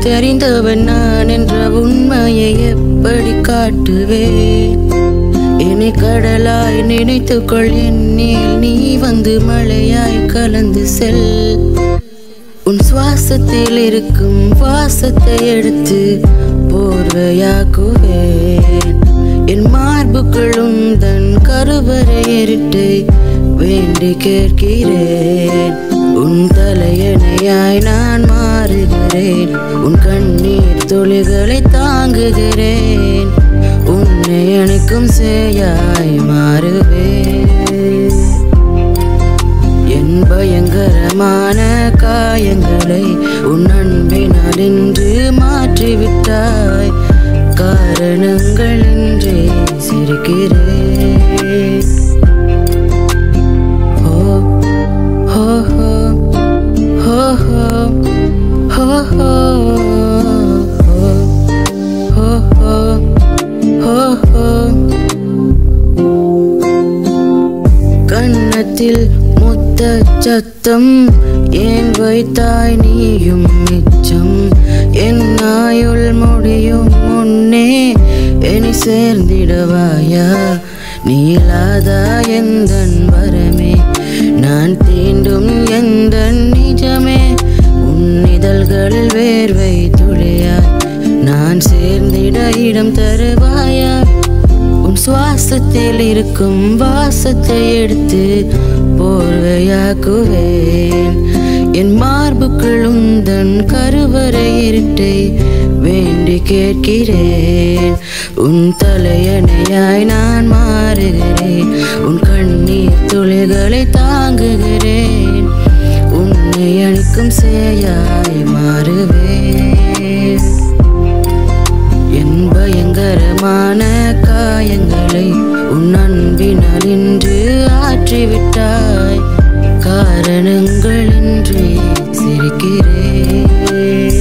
தெரிந்தவன் நான் என்ற உண்மையை எப்படி காட்டுவேன்? என்னை கடலாய் நினைத்துக்கொள், என்னில் நீ வந்து மழையாய் கலந்து செல். உன் சுவாசத்தில் இருக்கும் வாசத்தை எடுத்து போர்வையாக்குவேன். என் மார்புக்குள் உந்தன் கருவறை இருட்டை வேண்டி கேட்கிறேன். உன் தலையணையாய் நான் மாறுகிறேன், உன் கண்ணீர் துளிகளை தாங்குகிறேன். உன்னை அணைக்கும் சேயாய் மாறுவேன். என் பயங்கரமான காயங்களை உன் அன்பினால் இன்று மாற்றிவிட்டாய். காரணங்கள் இன்றே சிரிக்கிறேன். ஹோ ஹோ ஹோ ஹோ ஹோ ஹோ ஹோ ஹோ ஹோ ஹோ. கன்னத்தில் முத்த சத்தம் ஏன் வைத்தாய் நீயும் மிச்சம்? என் ஆயுள் முடியும் முன்னே என்னை சேர்ந்திடவாயா? நீலாதா எந்தன் வரமே, நான் தீண்டும் எந்த நிஜமே. உன் இதழ்களில் வேர்வை துளியாய் நான் சேர்ந்திட இடம் தருவாயா? உன் சுவாசத்தில் இருக்கும் வாசத்தை எடுத்து போர்வையாக்குவேன். என் மார்புக்குள் உந்தன் கருவறை இருட்டை வேண்டி கேட்கிறேன். உன் தலையணையாய் நான் மாறுகிறேன், உன் கண்ணீர் துளிகளை தாங்குகிறேன். உன்னை அணைக்கும் சேயாய் மாறுவேன். என் பயங்கரமான காயங்களை உன் அன்பினால் இன்று ஆற்றிவிட்டாய். காரணங்கள் இன்றி சிரிக்கிறேன்.